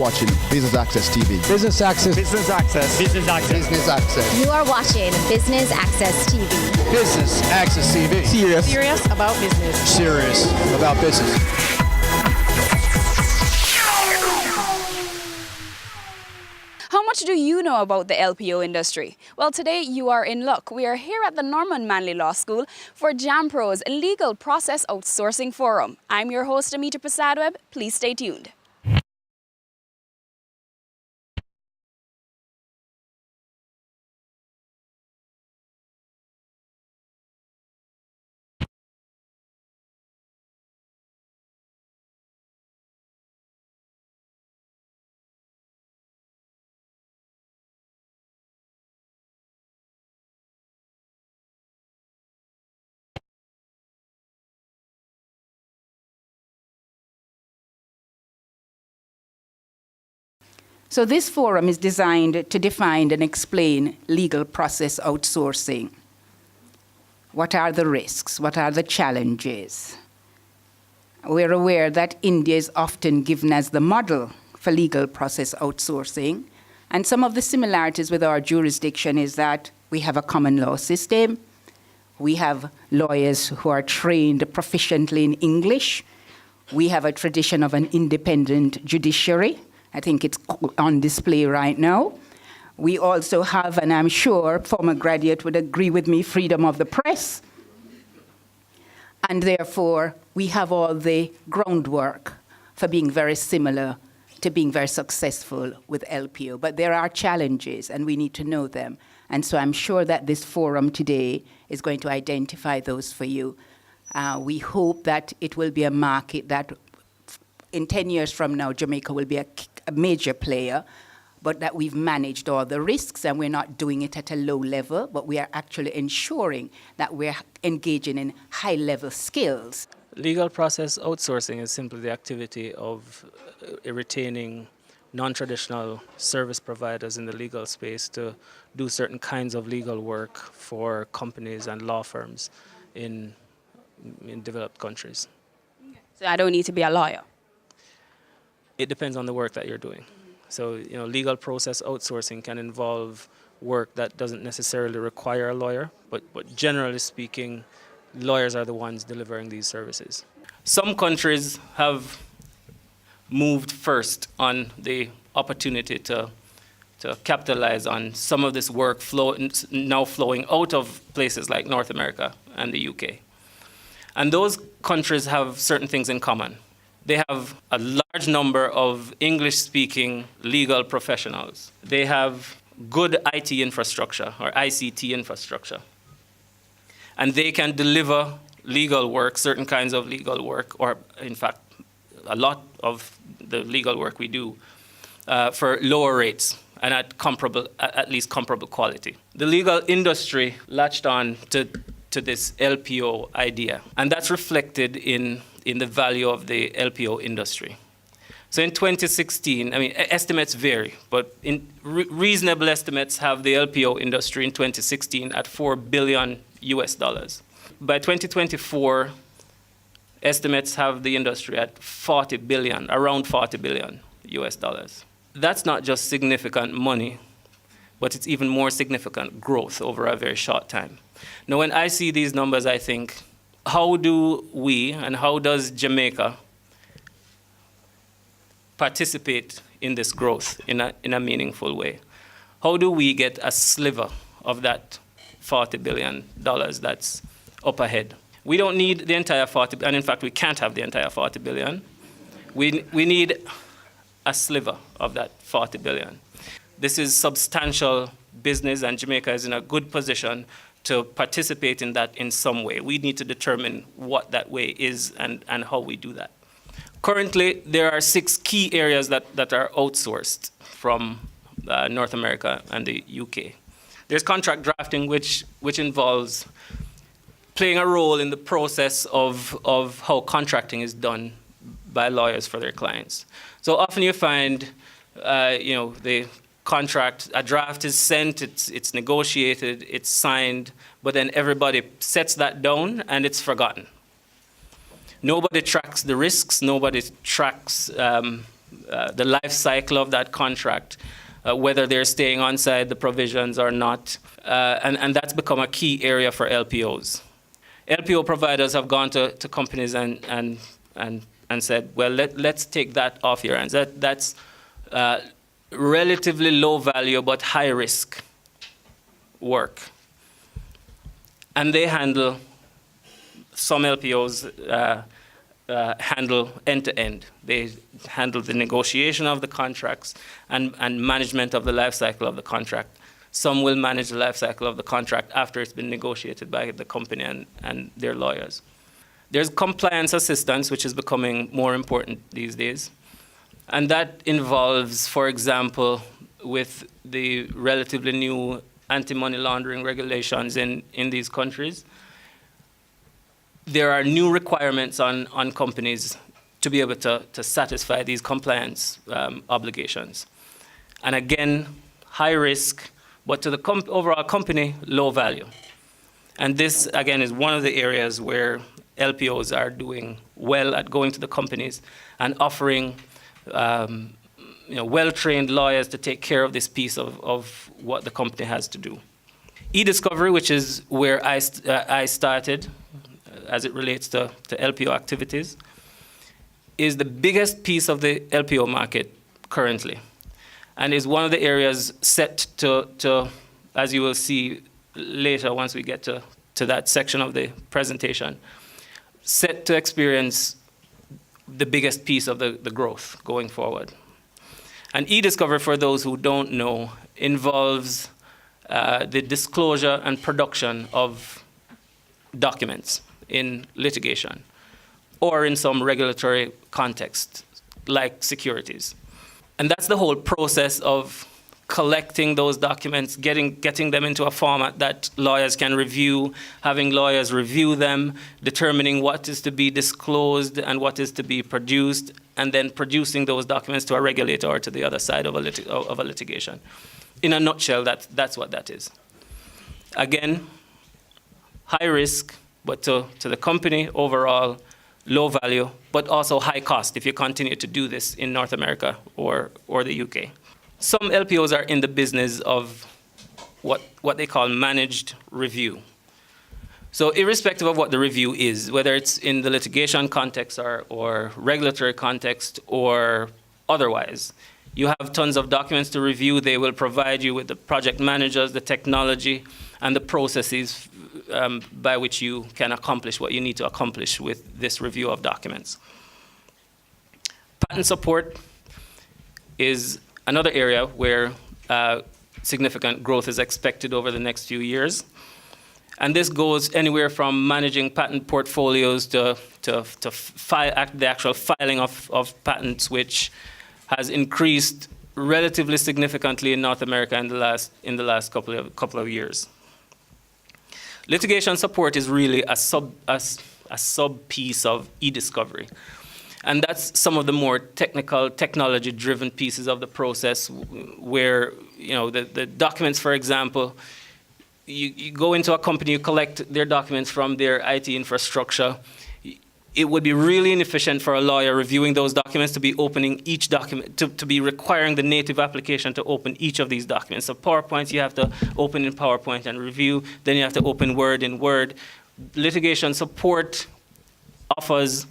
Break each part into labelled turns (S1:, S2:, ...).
S1: watching Business Access TV.
S2: Business Access.
S3: Business Access. Business Access.
S1: Business Access.
S4: You are watching Business Access TV.
S3: Business Access TV.
S5: Serious about business.
S3: Serious about business.
S6: How much do you know about the LPO industry? Well, today you are in luck. We are here at the Norman Manley Law School for JAMPRO's Legal Process Outsourcing Forum. I'm your host, Amita Prasadweb. Please stay tuned.
S7: So this forum is designed to define and explain legal process outsourcing. What are the risks? What are the challenges? We're aware that India is often given as the model for legal process outsourcing. And some of the similarities with our jurisdiction is that we have a common law system. We have lawyers who are trained proficiently in English. We have a tradition of an independent judiciary. I think it's on display right now. We also have, and I'm sure former graduate would agree with me, freedom of the press. And therefore, we have all the groundwork for being very similar to being very successful with LPO. But there are challenges, and we need to know them. And so I'm sure that this forum today is going to identify those for you. We hope that it will be a market that in 10 years from now, Jamaica will be a major player, but that we've managed all the risks and we're not doing it at a low level, but we are actually ensuring that we're engaging in high-level skills.
S8: Legal process outsourcing is simply the activity of retaining non-traditional service providers in the legal space to do certain kinds of legal work for companies and law firms in developed countries.
S6: So I don't need to be a lawyer.
S8: It depends on the work that you're doing. So, legal process outsourcing can involve work that doesn't necessarily require a lawyer, but generally speaking, lawyers are the ones delivering these services. Some countries have moved first on the opportunity to capitalize on some of this work now flowing out of places like North America and the UK. And those countries have certain things in common. They have a large number of English-speaking legal professionals. They have good IT infrastructure or ICT infrastructure. And they can deliver legal work, certain kinds of legal work, or in fact, a lot of the legal work we do for lower rates and at least comparable quality. The legal industry latched on to this LPO idea, and that's reflected in the value of the LPO industry. So in 2016, estimates vary, but reasonable estimates have the LPO industry in 2016 at $4 billion US. By 2024, estimates have the industry at 40 billion, around 40 billion US dollars. That's not just significant money, but it's even more significant growth over a very short time. Now, when I see these numbers, I think, how do we and how does Jamaica participate in this growth in a meaningful way? How do we get a sliver of that $40 billion that's up ahead? We don't need the entire 40, and in fact, we can't have the entire 40 billion. We need a sliver of that 40 billion. This is substantial business, and Jamaica is in a good position to participate in that in some way. We need to determine what that way is and how we do that. Currently, there are 6 key areas that are outsourced from North America and the UK. There's contract drafting, which involves playing a role in the process of how contracting is done by lawyers for their clients. So often you find, the contract, a draft is sent, it's negotiated, it's signed, but then everybody sets that down and it's forgotten. Nobody tracks the risks, nobody tracks the life cycle of that contract, whether they're staying inside the provisions or not. And that's become a key area for LPOs. LPO providers have gone to companies and said, well, let's take that off your hands. That's relatively low value but high risk work. And they handle, some LPOs handle end-to-end. They handle the negotiation of the contracts and management of the life cycle of the contract. Some will manage the life cycle of the contract after it's been negotiated by the company and their lawyers. There's compliance assistance, which is becoming more important these days. And that involves, for example, with the relatively new anti-money laundering regulations in these countries, there are new requirements on companies to be able to satisfy these compliance obligations. And again, high risk, but to the overall company, low value. And this, again, is one of the areas where LPOs are doing well at going to the companies and offering well-trained lawyers to take care of this piece of what the company has to do. E-discovery, which is where I started as it relates to LPO activities, is the biggest piece of the LPO market currently, and is one of the areas set to, as you will see later once we get to that section of the presentation, set to experience the biggest piece of the growth going forward. And e-discovery, for those who don't know, involves the disclosure and production of documents in litigation or in some regulatory context, like securities. And that's the whole process of collecting those documents, getting them into a format that lawyers can review, having lawyers review them, determining what is to be disclosed and what is to be produced, and then producing those documents to a regulator or to the other side of a litigation. In a nutshell, that's what that is. Again, high risk, but to the company overall, low value, but also high cost if you continue to do this in North America or the UK. Some LPOs are in the business of what they call managed review. So irrespective of what the review is, whether it's in the litigation context or regulatory context or otherwise, you have tons of documents to review. They will provide you with the project managers, the technology, and the processes by which you can accomplish what you need to accomplish with this review of documents. Patent support is another area where significant growth is expected over the next few years. And this goes anywhere from managing patent portfolios to the actual filing of patents, which has increased relatively significantly in North America in the last couple of years. Litigation support is really a sub piece of e-discovery. And that's some of the more technical, technology-driven pieces of the process where, the documents, for example, you go into a company, you collect their documents from their IT infrastructure. It would be really inefficient for a lawyer reviewing those documents to be opening each document, to be requiring the native application to open each of these documents. So PowerPoint, you have to open in PowerPoint and review. Then you have to open Word in Word. Litigation support offers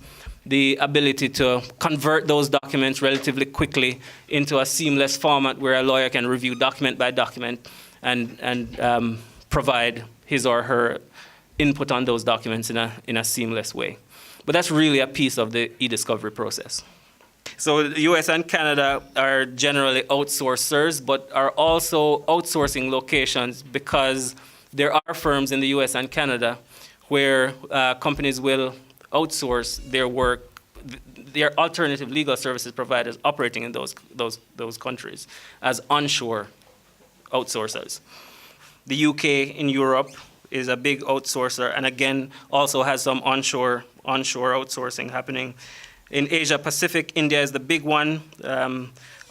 S8: the ability to convert those documents relatively quickly into a seamless format where a lawyer can review document by document and provide his or her input on those documents in a seamless way. But that's really a piece of the e-discovery process. So the US and Canada are generally outsourcers, but are also outsourcing locations because there are firms in the US and Canada where companies will outsource their work, their alternative legal services providers operating in those countries as onshore outsourcers. The UK in Europe is a big outsourcer, and again also has some onshore outsourcing happening. In Asia Pacific, India is the big one.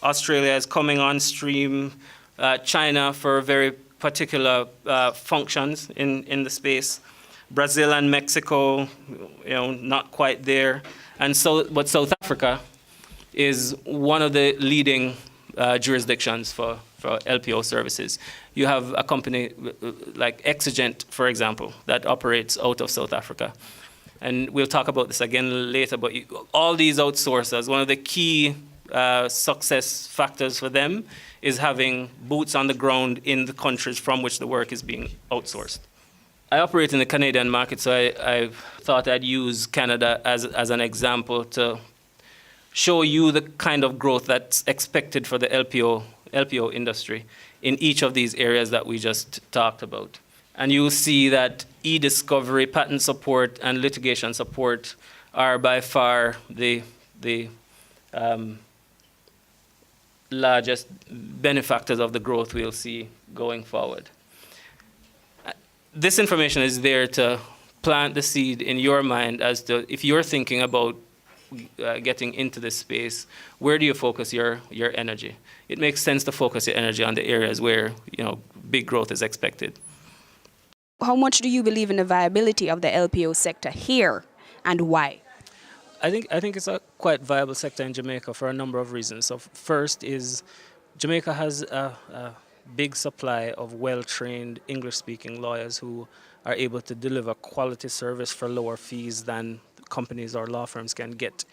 S8: Australia is coming on stream. China for very particular functions in the space. Brazil and Mexico, not quite there. But South Africa is one of the leading jurisdictions for LPO services. You have a company like Exigent, for example, that operates out of South Africa. And we'll talk about this again later, but all these outsourcers, one of the key success factors for them is having boots on the ground in the countries from which the work is being outsourced. I operate in the Canadian market, so I thought I'd use Canada as an example to show you the kind of growth that's expected for the LPO industry in each of these areas that we just talked about. And you'll see that e-discovery, patent support, and litigation support are by far the largest benefactors of the growth we'll see going forward. This information is there to plant the seed in your mind as to if you're thinking about getting into this space, where do you focus your energy? It makes sense to focus your energy on the areas where big growth is expected.
S6: How much do you believe in the viability of the LPO sector here, and why?
S8: I think it's a quite viable sector in Jamaica for a number of reasons. So first is Jamaica has a big supply of well-trained English-speaking lawyers who are able to deliver quality service for lower fees than companies or law firms can get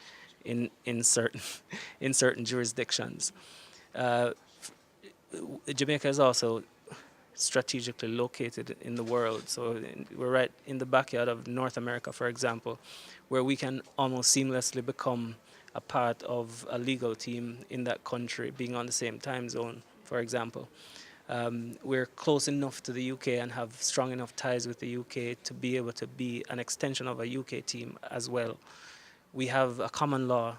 S8: in certain jurisdictions. Jamaica is also strategically located in the world. So we're right in the backyard of North America, for example, where we can almost seamlessly become a part of a legal team in that country, being on the same time zone, for example. We're close enough to the UK and have strong enough ties with the UK to be able to be an extension of a UK team as well. We have a common law,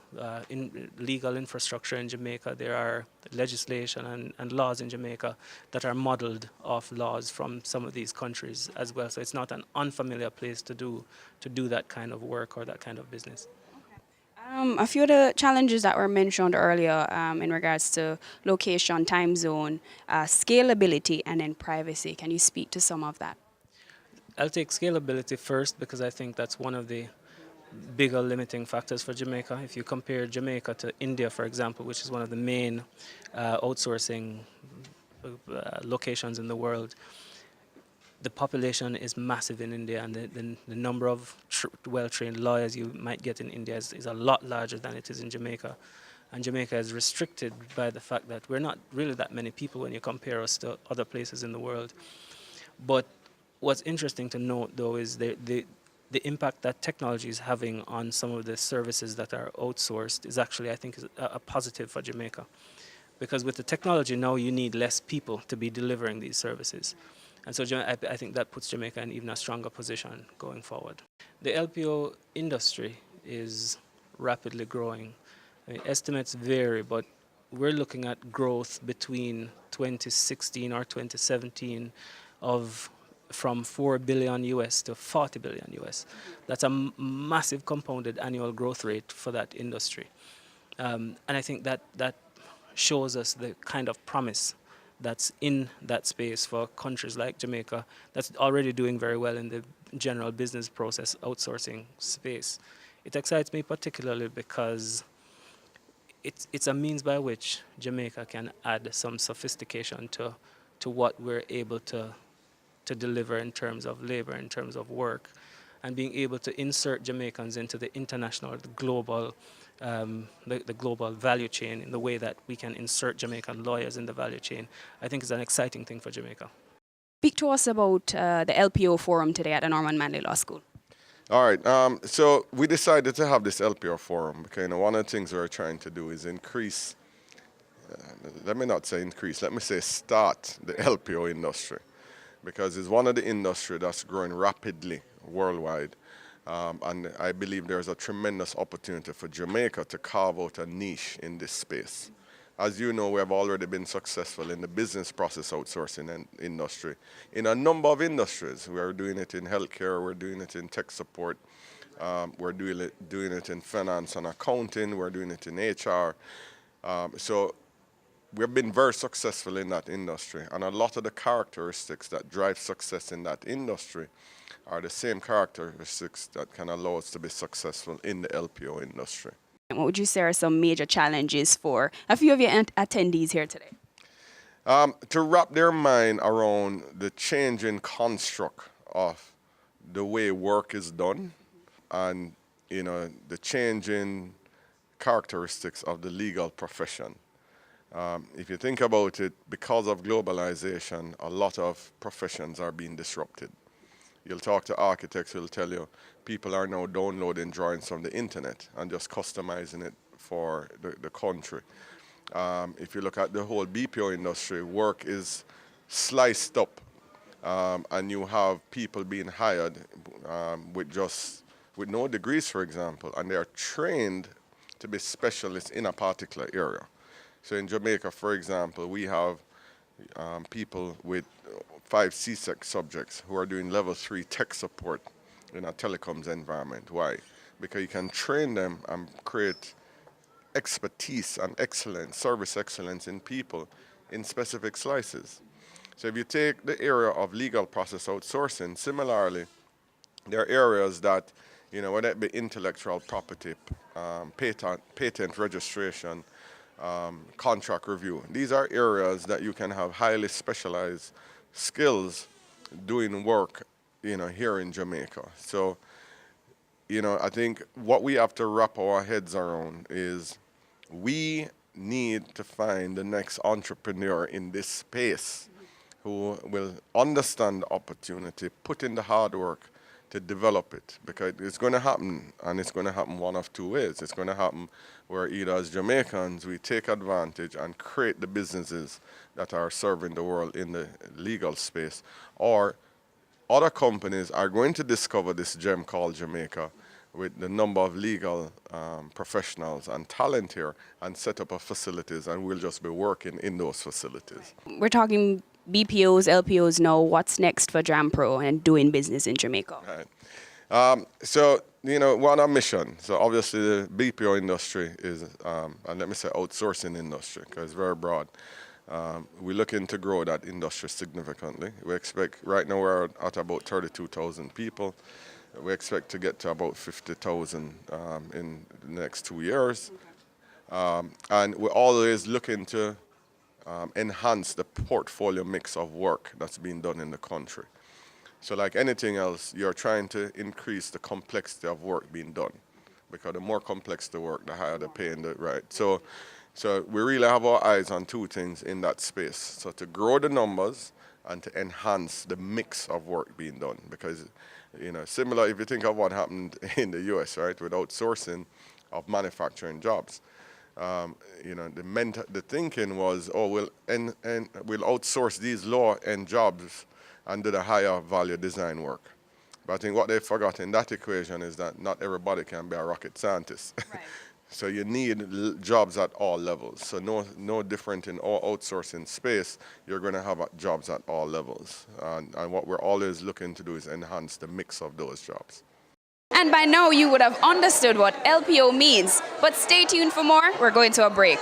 S8: legal infrastructure in Jamaica. There are legislation and laws in Jamaica that are modeled off laws from some of these countries as well. So it's not an unfamiliar place to do that kind of work or that kind of business.
S6: A few of the challenges that were mentioned earlier in regards to location, time zone, scalability, and then privacy. Can you speak to some of that?
S8: I'll take scalability first because I think that's one of the bigger limiting factors for Jamaica. If you compare Jamaica to India, for example, which is one of the main outsourcing locations in the world, the population is massive in India, and the number of well-trained lawyers you might get in India is a lot larger than it is in Jamaica. And Jamaica is restricted by the fact that we're not really that many people when you compare us to other places in the world. But what's interesting to note, though, is the impact that technology is having on some of the services that are outsourced is actually, I think, a positive for Jamaica. Because with the technology now, you need less people to be delivering these services. And so I think that puts Jamaica in even a stronger position going forward. The LPO industry is rapidly growing. I mean, estimates vary, but we're looking at growth between 2016 or 2017 from $4 billion US to $40 billion US. That's a massive compounded annual growth rate for that industry. And I think that shows us the kind of promise that's in that space for countries like Jamaica that's already doing very well in the general business process outsourcing space. It excites me particularly because it's a means by which Jamaica can add some sophistication to what we're able to deliver in terms of labor, in terms of work, and being able to insert Jamaicans into the international, the global value chain in the way that we can insert Jamaican lawyers in the value chain, I think is an exciting thing for Jamaica.
S6: Speak to us about the LPO Forum today at the Norman Manley Law School.
S2: All right, so we decided to have this LPO Forum because one of the things we're trying to do is increase, let me not say increase, let me say start the LPO industry, because it's one of the industry that's growing rapidly worldwide. And I believe there's a tremendous opportunity for Jamaica to carve out a niche in this space. As you know, we have already been successful in the business process outsourcing industry. In a number of industries, we are doing it in healthcare, we're doing it in tech support, we're doing it in finance and accounting, we're doing it in HR. So we've been very successful in that industry, and a lot of the characteristics that drive success in that industry are the same characteristics that can allow us to be successful in the LPO industry.
S6: What would you say are some major challenges for a few of your attendees here today?
S2: To wrap their mind around the changing construct of the way work is done and, the changing characteristics of the legal profession. If you think about it, because of globalization, a lot of professions are being disrupted. You'll talk to architects who'll tell you people are now downloading drawings from the internet and just customizing it for the country. If you look at the whole BPO industry, work is sliced up, and you have people being hired with no degrees, for example, and they are trained to be specialists in a particular area. So in Jamaica, for example, we have people with 5 CSEC subjects who are doing level 3 tech support in a telecoms environment. Why? Because you can train them and create expertise and excellence, service excellence in people in specific slices. So if you take the area of legal process outsourcing, similarly, there are areas that, whether it be intellectual property, patent registration, contract review. These are areas that you can have highly specialized skills doing work, here in Jamaica. So, I think what we have to wrap our heads around is we need to find the next entrepreneur in this space who will understand the opportunity, put in the hard work to develop it, because it's going to happen, and it's going to happen one of two ways. It's going to happen where either as Jamaicans we take advantage and create the businesses that are serving the world in the legal space, or other companies are going to discover this gem called Jamaica with the number of legal professionals and talent here and set up facilities, and we'll just be working in those facilities.
S6: We're talking BPOs, LPOs now. What's next for JAMPRO and doing business in Jamaica?
S2: Right. So, we're on a mission. So obviously the BPO industry is, and let me say outsourcing industry, because it's very broad. We're looking to grow that industry significantly. We expect, right now we're at about 32,000 people. We expect to get to about 50,000 in the next 2 years. And we're always looking to enhance the portfolio mix of work that's being done in the country. So like anything else, you're trying to increase the complexity of work being done, because the more complex the work, the higher the pay in the right. So we really have our eyes on two things in that space. So to grow the numbers and to enhance the mix of work being done, because similar if you think of what happened in the US, right, with outsourcing of manufacturing jobs. The thinking was, we'll outsource these lower-end jobs and do the higher value design work. But I think what they forgot in that equation is that not everybody can be a rocket scientist. Right. So you need jobs at all levels. So no different in all outsourcing space, you're going to have jobs at all levels. And what we're always looking to do is enhance the mix of those jobs.
S6: And by now you would have understood what LPO means, but stay tuned for more. We're going to a break.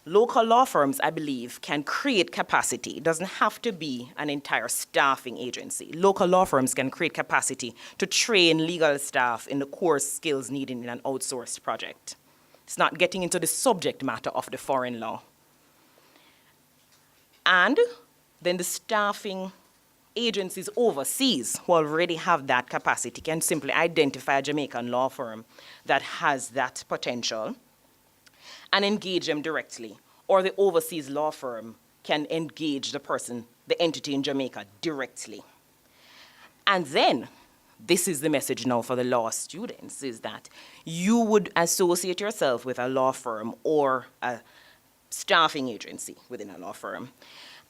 S5: Local law firms, I believe, can create capacity. It doesn't have to be an entire staffing agency. Local law firms can create capacity to train legal staff in the core skills needed in an outsourced project. It's not getting into the subject matter of the foreign law. And then the staffing agencies overseas who already have that capacity can simply identify a Jamaican law firm that has that potential and engage them directly. Or the overseas law firm can engage the entity in Jamaica directly. And then, this is the message now for the law students, is that you would associate yourself with a law firm or a staffing agency within a law firm,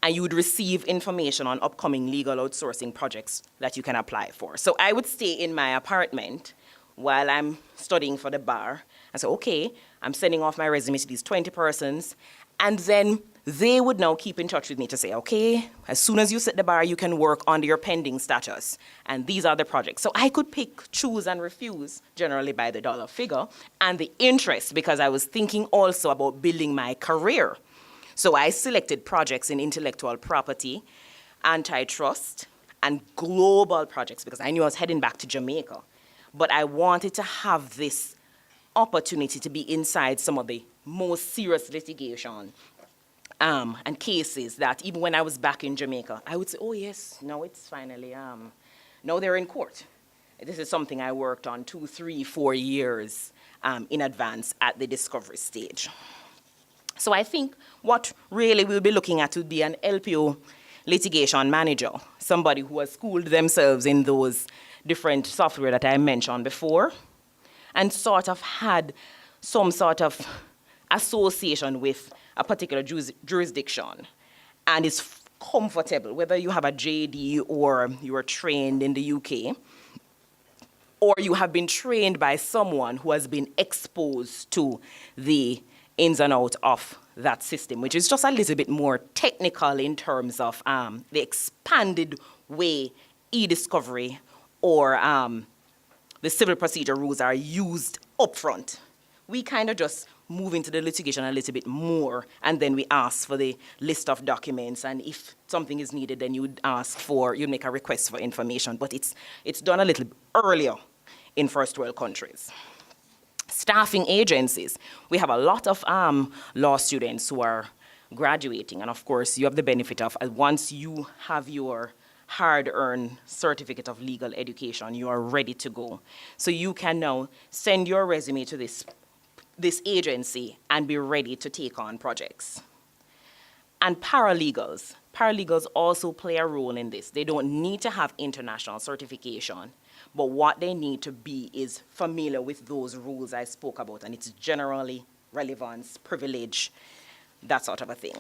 S5: and you would receive information on upcoming legal outsourcing projects that you can apply for. So I would stay in my apartment while I'm studying for the bar and say, okay, I'm sending off my resume to these 20 persons, and then they would now keep in touch with me to say, okay, as soon as you set the bar, you can work on your pending status, and these are the projects. So I could pick, choose, and refuse, generally by the dollar figure, and the interest, because I was thinking also about building my career. So I selected projects in intellectual property, antitrust, and global projects, because I knew I was heading back to Jamaica. But I wanted to have this opportunity to be inside some of the most serious litigation and cases that even when I was back in Jamaica, I would say, oh yes, now it's finally, now they're in court. This is something I worked on 2, 3, 4 years in advance at the discovery stage. So I think what really we'll be looking at would be an LPO litigation manager, somebody who has schooled themselves in those different software that I mentioned before, and sort of had some sort of association with a particular jurisdiction, and is comfortable, whether you have a JD or you are trained in the UK, or you have been trained by someone who has been exposed to the ins and outs of that system, which is just a little bit more technical in terms of the expanded way e-discovery or the civil procedure rules are used upfront. We kind of just move into the litigation a little bit more, and then we ask for the list of documents, and if something is needed, then you'd make a request for information, but it's done a little earlier in first world countries. Staffing agencies. We have a lot of law students who are graduating, and of course you have the benefit of once you have your hard-earned certificate of legal education, you are ready to go. So you can now send your resume to this agency and be ready to take on projects. And paralegals. Paralegals also play a role in this. They don't need to have international certification, but what they need to be is familiar with those rules I spoke about, and it's generally relevance, privilege, that sort of a thing.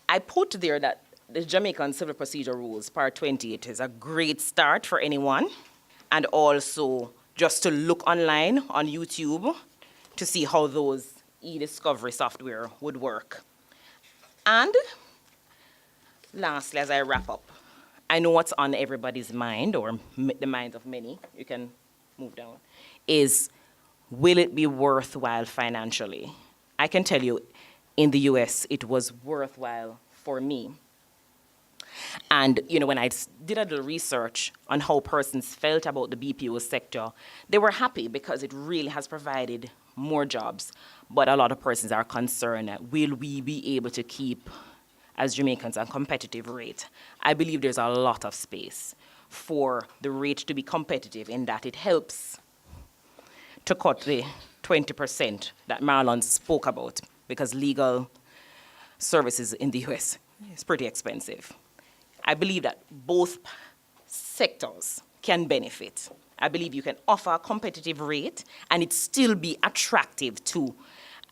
S5: I put there that the Jamaican Civil Procedure Rules, Part 28, is a great start for anyone, and also just to look online on YouTube to see how those e-discovery software would work. And lastly, as I wrap up, I know what's on everybody's mind, or the minds of many, you can move down, is will it be worthwhile financially? I can tell you, in the US, it was worthwhile for me. And when I did a little research on how persons felt about the BPO sector, they were happy because it really has provided more jobs. But a lot of persons are concerned that will we be able to keep, as Jamaicans, a competitive rate? I believe there's a lot of space for the rate to be competitive in that it helps to cut the 20% that Marlon spoke about, because legal services in the US is pretty expensive. I believe that both sectors can benefit. I believe you can offer a competitive rate and it still be attractive to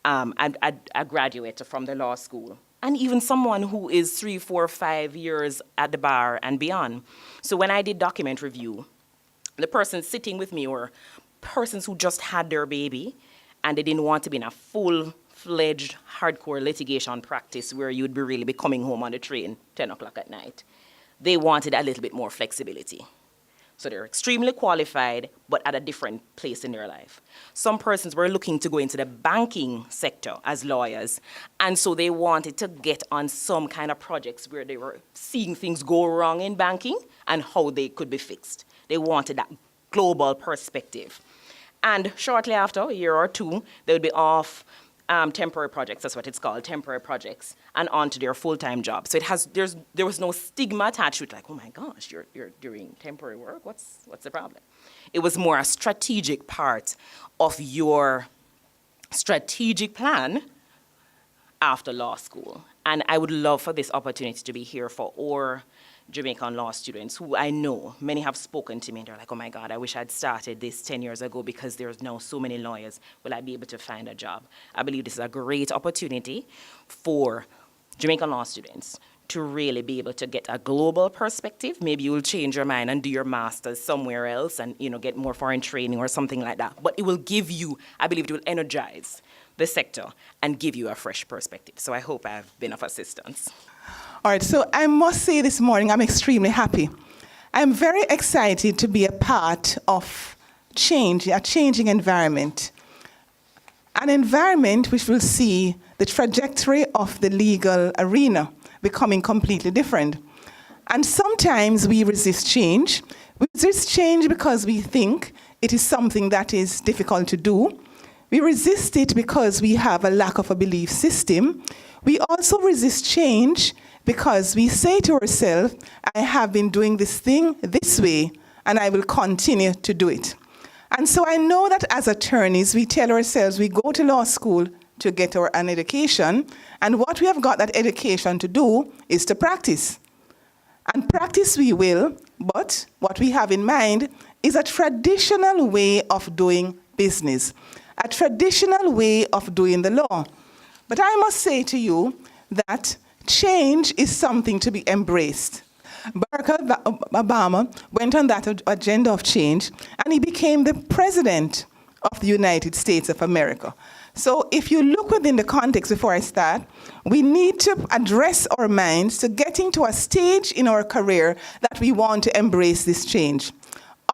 S5: a graduate from the law school, and even someone who is 3, 4, 5 years at the bar and beyond. So when I did document review, the persons sitting with me were persons who just had their baby and they didn't want to be in a full-fledged, hardcore litigation practice where you'd really be coming home on the train 10 o'clock at night. They wanted a little bit more flexibility. So they're extremely qualified, but at a different place in their life. Some persons were looking to go into the banking sector as lawyers, and so they wanted to get on some kind of projects where they were seeing things go wrong in banking and how they could be fixed. They wanted that global perspective. And shortly after, a year or two, they would be off temporary projects, that's what it's called, temporary projects, and on to their full-time job. So there was no stigma attached to it, like, oh my gosh, you're doing temporary work, what's the problem? It was more a strategic part of your strategic plan after law school. And I would love for this opportunity to be here for all Jamaican law students who I know, many have spoken to me, and they're like, oh my God, I wish I'd started this 10 years ago because there's now so many lawyers. Will I be able to find a job? I believe this is a great opportunity for Jamaican law students to really be able to get a global perspective. Maybe you'll change your mind and do your master's somewhere else and get more foreign training or something like that. But it will give you, I believe it will energize the sector and give you a fresh perspective. So I hope I've been of assistance.
S9: All right, so I must say this morning I'm extremely happy. I'm very excited to be a part of change, a changing environment. An environment which will see the trajectory of the legal arena becoming completely different. And sometimes we resist change. We resist change because we think it is something that is difficult to do. We resist it because we have a lack of a belief system. We also resist change because we say to ourselves, I have been doing this thing this way, and I will continue to do it. And so I know that as attorneys, we tell ourselves we go to law school to get an education, and what we have got that education to do is to practice. And practice we will, but what we have in mind is a traditional way of doing business, a traditional way of doing the law. But I must say to you that change is something to be embraced. Barack Obama went on that agenda of change, and he became the president of the United States of America. So if you look within the context before I start, we need to address our minds to getting to a stage in our career that we want to embrace this change.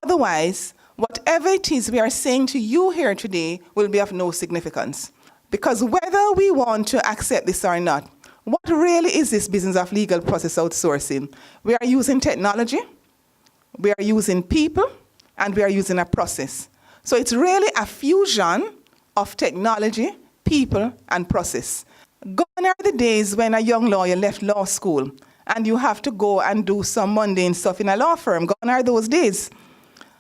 S9: Otherwise, whatever it is we are saying to you here today will be of no significance. Because whether we want to accept this or not, what really is this business of legal process outsourcing? We are using technology, we are using people, and we are using a process. So it's really a fusion of technology, people, and process. Gone are the days when a young lawyer left law school and you have to go and do some mundane stuff in a law firm. Gone are those days.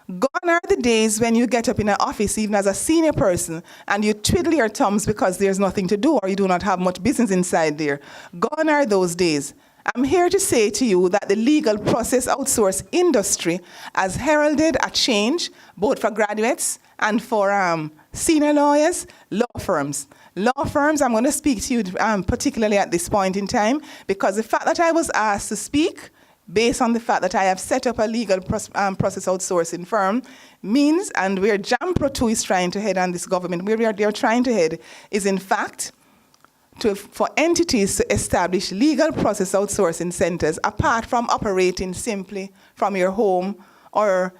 S9: Gone are the days when you get up in an office, even as a senior person, and you twiddle your thumbs because there's nothing to do or you do not have much business inside there. Gone are those days. I'm here to say to you that the legal process outsource industry has heralded a change, both for graduates and for senior lawyers, law firms. Law firms, I'm going to speak to you particularly at this point in time, because the fact that I was asked to speak based on the fact that I have set up a legal process outsourcing firm means, and where JAMPRO 2 is trying to head on this government, where they're trying to head is in fact for entities to establish legal process outsourcing centers apart from operating simply from your home, or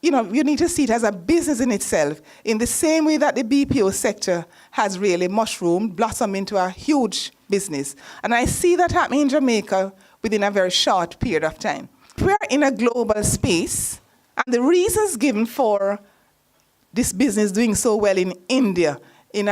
S9: you need to see it as a business in itself, in the same way that the BPO sector has really mushroomed, blossomed into a huge business. And I see that happening in Jamaica within a very short period of time. We're in a global space, and the reasons given for this business doing so well in India, in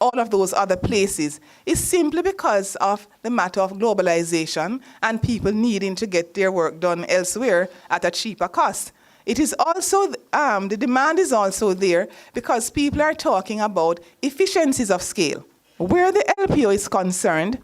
S9: all of those other places, is simply because of the matter of globalization and people needing to get their work done elsewhere at a cheaper cost. It is also, the demand is also there because people are talking about efficiencies of scale. Where the LPO is concerned,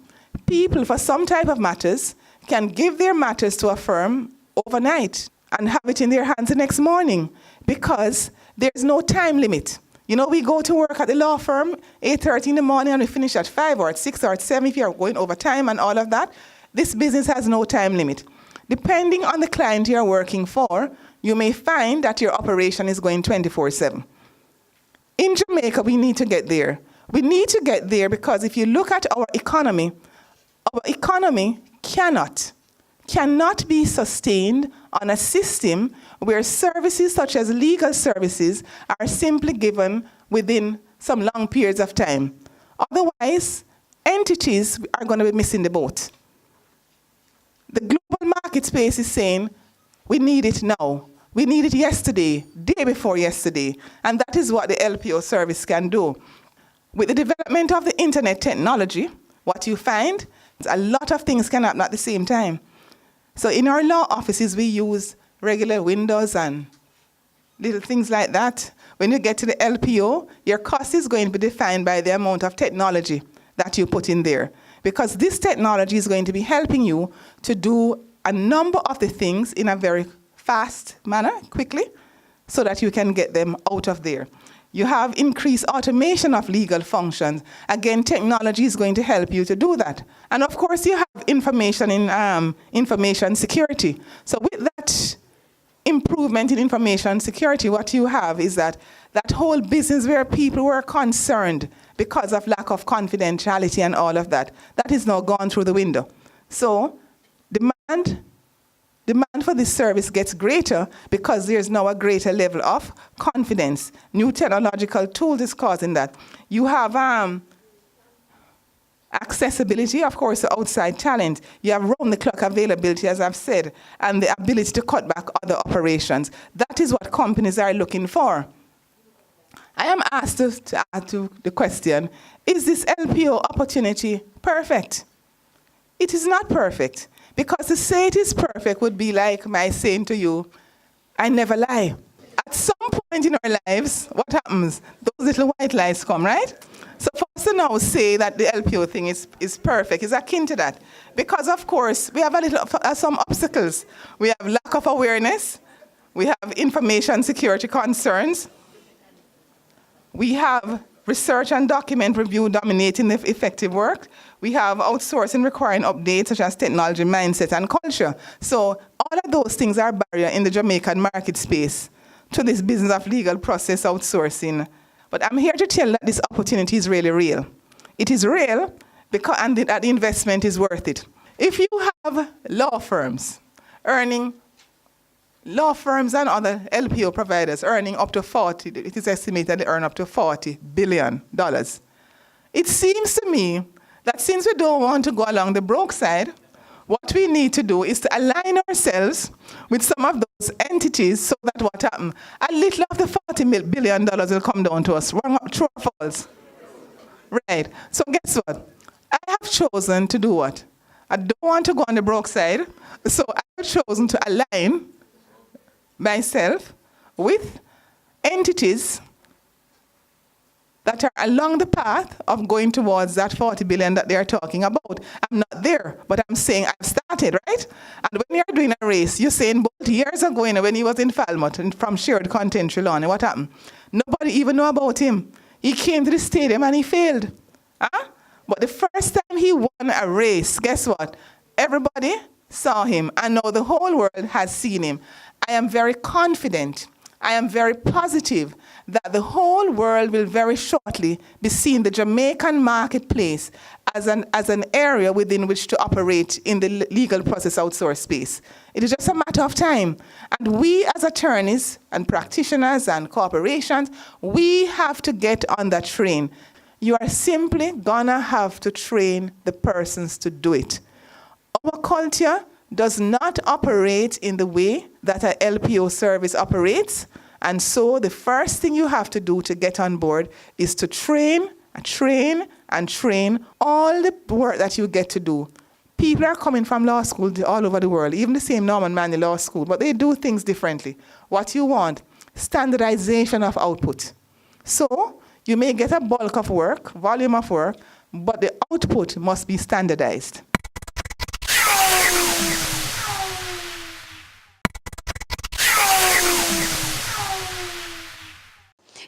S9: people, for some type of matters, can give their matters to a firm overnight and have it in their hands the next morning because there's no time limit. We go to work at the law firm 8:30 in the morning and we finish at 5 or at 6 or at 7 if you're going overtime and all of that. This business has no time limit. Depending on the client you're working for, you may find that your operation is going 24/7. In Jamaica, we need to get there. We need to get there because if you look at our economy cannot be sustained on a system where services such as legal services are simply given within some long periods of time. Otherwise, entities are going to be missing the boat. The global market space is saying, we need it now. We need it yesterday, day before yesterday. And that is what the LPO service can do. With the development of the internet technology, what you find is a lot of things can happen at the same time. So in our law offices, we use regular windows and little things like that. When you get to the LPO, your cost is going to be defined by the amount of technology that you put in there. Because this technology is going to be helping you to do a number of the things in a very fast manner, quickly, so that you can get them out of there. You have increased automation of legal functions. Again, technology is going to help you to do that. And of course, you have information in information security. So with that improvement in information security, what you have is that whole business where people were concerned because of lack of confidentiality and all of that, that is now gone through the window. So demand for this service gets greater because there's now a greater level of confidence. New technological tools is causing that. You have Accessibility, of course, the outside talent. You have round-the-clock availability, as I've said, and the ability to cut back other operations. That is what companies are looking for. I am asked to add to the question, is this LPO opportunity perfect? It is not perfect, because to say it is perfect would be like my saying to you, I never lie. At some point in our lives, what happens? Those little white lies come, right? So for us to now say that the LPO thing is perfect is akin to that. Because, of course, we have some obstacles. We have lack of awareness. We have information security concerns. We have research and document review dominating the effective work. We have outsourcing requiring updates such as technology, mindset, and culture. So all of those things are barriers in the Jamaican market space to this business of legal process outsourcing. But I'm here to tell you that this opportunity is really real. It is real because, and that the investment is worth it. If you have law firms and other LPO providers earning up to it is estimated they earn up to $40 billion. It seems to me that since we don't want to go along the broke side, what we need to do is to align ourselves with some of those entities so that what happens, a little of the $40 billion will come down to us. True or false? Right. So guess what? I have chosen to do what? I don't want to go on the broke side, so I have chosen to align myself with entities that are along the path of going towards that 40 billion that they are talking about. I'm not there, but I'm saying I've started, right? And when you're doing a race, you're saying both years ago when he was in Falmouth and from shared content Trelawney, what happened? Nobody even know about him. He came to the stadium and he failed. Huh? But the first time he won a race, guess what? Everybody saw him, and now the whole world has seen him. I am very confident, I am very positive that the whole world will very shortly be seeing the Jamaican marketplace as an area within which to operate in the legal process outsource space. It is just a matter of time. And we as attorneys and practitioners and corporations, we have to get on that train. You are simply gonna have to train the persons to do it. Our culture does not operate in the way that an LPO service operates. And so the first thing you have to do to get on board is to train all the work that you get to do. People are coming from law school all over the world, even the same Norman Manley Law School, but they do things differently. What you want, standardization of output. So you may get a bulk of work, volume of work, but the output must be standardized.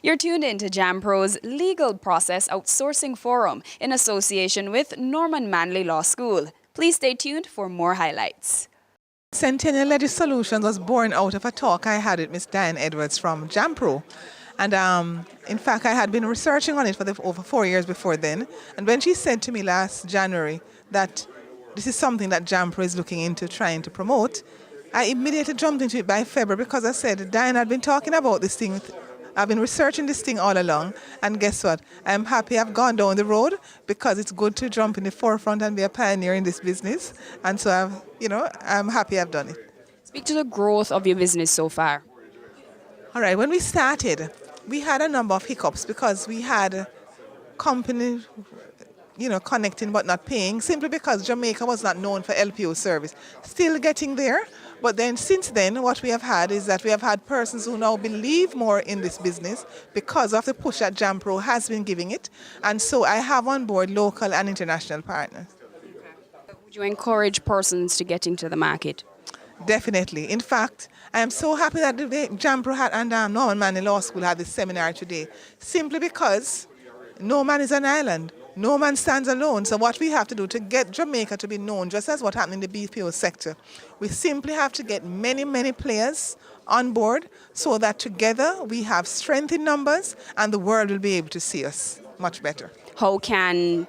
S6: You're tuned in to JAMPRO's Legal Process Outsourcing Forum in association with Norman Manley Law School. Please stay tuned for more highlights.
S9: Centennial Legis Solutions was born out of a talk I had with Ms. Diane Edwards from JAMPRO. And in fact, I had been researching on it for over 4 years before then. And when she said to me last January that this is something that JAMPRO is looking into trying to promote, I immediately jumped into it by February because I said, Diane had been talking about this thing. I've been researching this thing all along, and guess what? I'm happy I've gone down the road because it's good to jump in the forefront and be a pioneer in this business. And so, I'm happy I've done it.
S6: Speak to the growth of your business so far.
S9: All right, when we started, we had a number of hiccups because we had company, connecting but not paying, simply because Jamaica was not known for LPO service. Still getting there. But then since then, what we have had is that we have had persons who now believe more in this business because of the push that JAMPRO has been giving it. And so I have on board local and international partners.
S6: Would you encourage persons to get into the market?
S9: Definitely. In fact, I am so happy that JAMPRO had and Norman Manley Law School had this seminar today, simply because no man is an island. No man stands alone. So what we have to do to get Jamaica to be known, just as what happened in the BPO sector, we simply have to get many, many players on board so that together we have strength in numbers and the world will be able to see us much better.
S6: How can,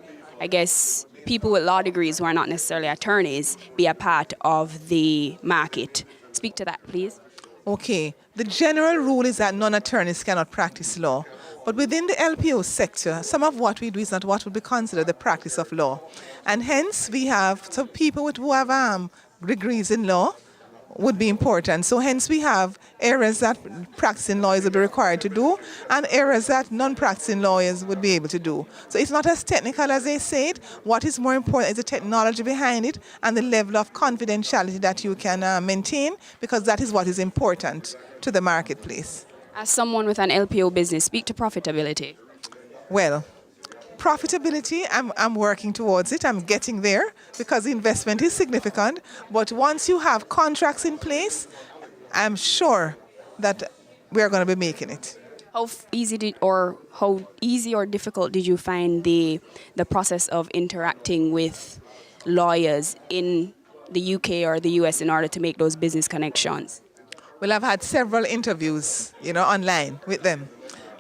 S6: people with law degrees who are not necessarily attorneys be a part of the market? Speak to that, please.
S9: Okay. The general rule is that non-attorneys cannot practice law. But within the LPO sector, some of what we do is not what would be considered the practice of law. And hence, we have some people who have degrees in law would be important. So hence we have areas that practicing lawyers would be required to do and areas that non-practicing lawyers would be able to do. So it's not as technical as they say it. What is more important is the technology behind it and the level of confidentiality that you can maintain, because that is what is important to the marketplace.
S6: As someone with an LPO business, speak to profitability.
S9: Well, profitability, I'm working towards it. I'm getting there because the investment is significant. But once you have contracts in place, I'm sure that we're going to be making it.
S6: How easy or difficult did you find the process of interacting with lawyers in the UK or the US in order to make those business connections?
S9: Well, I've had several interviews, online with them.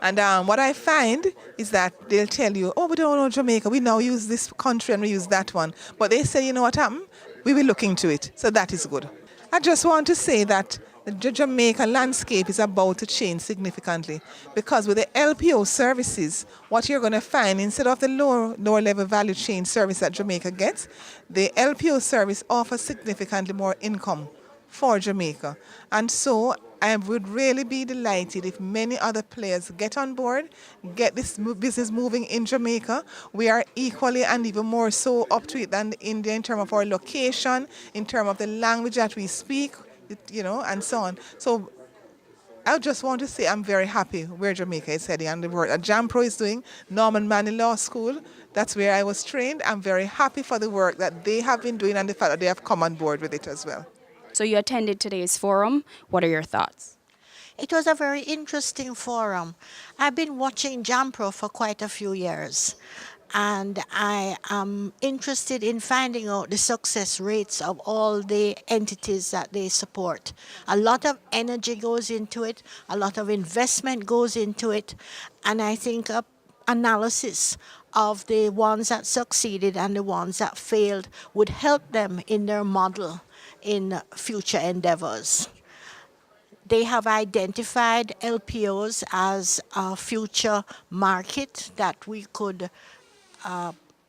S9: And what I find is that they'll tell you, oh, we don't know Jamaica. We now use this country and we use that one. But they say, you know what happened? We will look into it. So that is good. I just want to say that the Jamaica landscape is about to change significantly, because with the LPO services, what you're going to find, instead of the lower level value chain service that Jamaica gets, the LPO service offers significantly more income for Jamaica. And so I would really be delighted if many other players get on board, get this business moving in Jamaica. We are equally and even more so up to it than India in terms of our location, in terms of the language that we speak, and so on. So I just want to say I'm very happy where Jamaica is heading and the work that JAMPRO is doing, Norman Manley Law School. That's where I was trained. I'm very happy for the work that they have been doing and the fact that they have come on board with it as well.
S6: So you attended today's forum. What are your thoughts?
S10: It was a very interesting forum. I've been watching JAMPRO for quite a few years, and I am interested in finding out the success rates of all the entities that they support. A lot of energy goes into it, a lot of investment goes into it, and I think analysis of the ones that succeeded and the ones that failed would help them in their model in future endeavors. They have identified LPOs as a future market that we could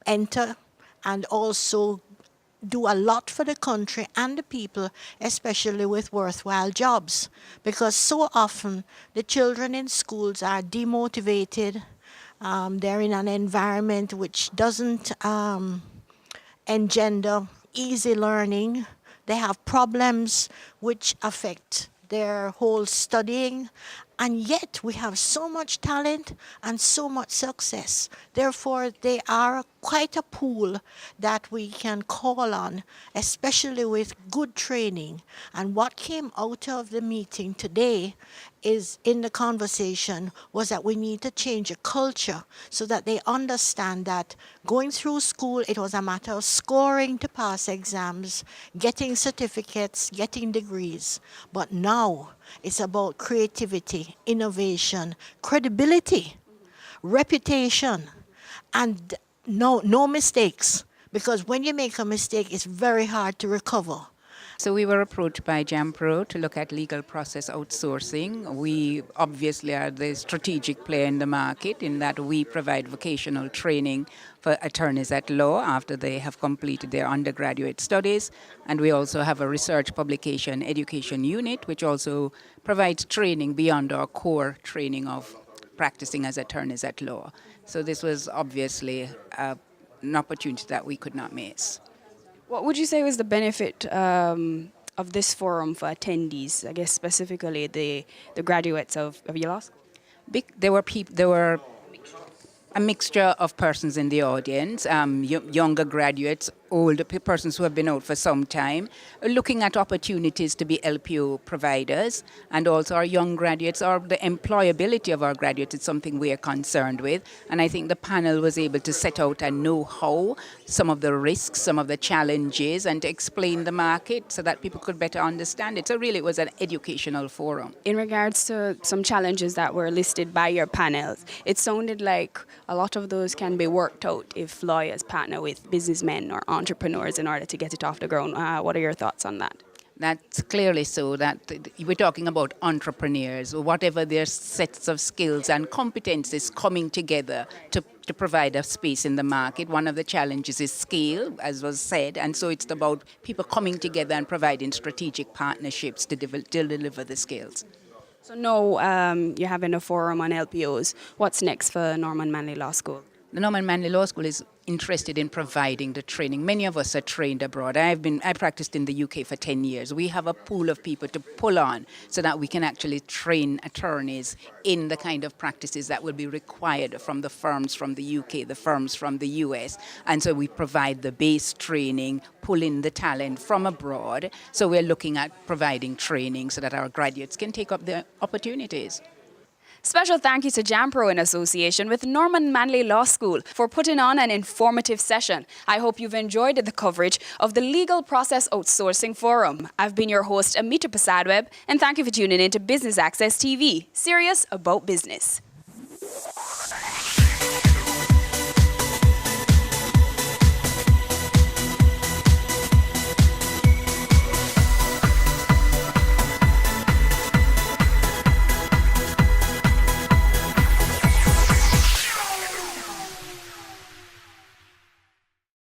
S10: enter and also do a lot for the country and the people, especially with worthwhile jobs. Because so often the children in schools are demotivated. They're in an environment which doesn't engender easy learning. They have problems which affect their whole studying, and yet we have so much talent and so much success. Therefore, they are quite a pool that we can call on, especially with good training. And what came out of the meeting today is, in the conversation, was that we need to change a culture so that they understand that going through school, it was a matter of scoring to pass exams, getting certificates, getting degrees. But now it's about creativity, innovation, credibility, reputation, and no mistakes. Because when you make a mistake, it's very hard to recover.
S7: So we were approached by JAMPRO to look at legal process outsourcing. We obviously are the strategic player in the market in that we provide vocational training for attorneys at law after they have completed their undergraduate studies. And we also have a research publication education unit, which also provides training beyond our core training of practicing as attorneys at law. So this was obviously an opportunity that we could not miss.
S6: What would you say was the benefit of this forum for attendees, I guess specifically the graduates of your law school?
S7: There were a mixture of persons in the audience, younger graduates, older persons who have been out for some time, looking at opportunities to be LPO providers, and also our young graduates, or the employability of our graduates is something we are concerned with. And I think the panel was able to set out a know-how, some of the risks, some of the challenges, and to explain the market so that people could better understand it. So really it was an educational forum.
S6: In regards to some challenges that were listed by your panels, it sounded like a lot of those can be worked out if lawyers partner with businessmen or entrepreneurs in order to get it off the ground. What are your thoughts on that?
S7: That's clearly so, that we're talking about entrepreneurs, or whatever their sets of skills and competencies coming together to provide a space in the market. One of the challenges is scale, as was said, and so it's about people coming together and providing strategic partnerships to deliver the skills.
S6: So now you're having a forum on LPOs. What's next for Norman Manley Law School?
S7: The Norman Manley Law School is interested in providing the training. Many of us are trained abroad. I practiced in the UK for 10 years. We have a pool of people to pull on so that we can actually train attorneys in the kind of practices that will be required from the firms from the UK, the firms from the US. And so we provide the base training, pull in the talent from abroad. So we're looking at providing training so that our graduates can take up the opportunities.
S6: Special thank you to JAMPRO in association with Norman Manley Law School for putting on an informative session. I hope you've enjoyed the coverage of the Legal Process Outsourcing Forum. I've been your host, Amita Prasadweb, and thank you for tuning in to Business Access TV, serious about business.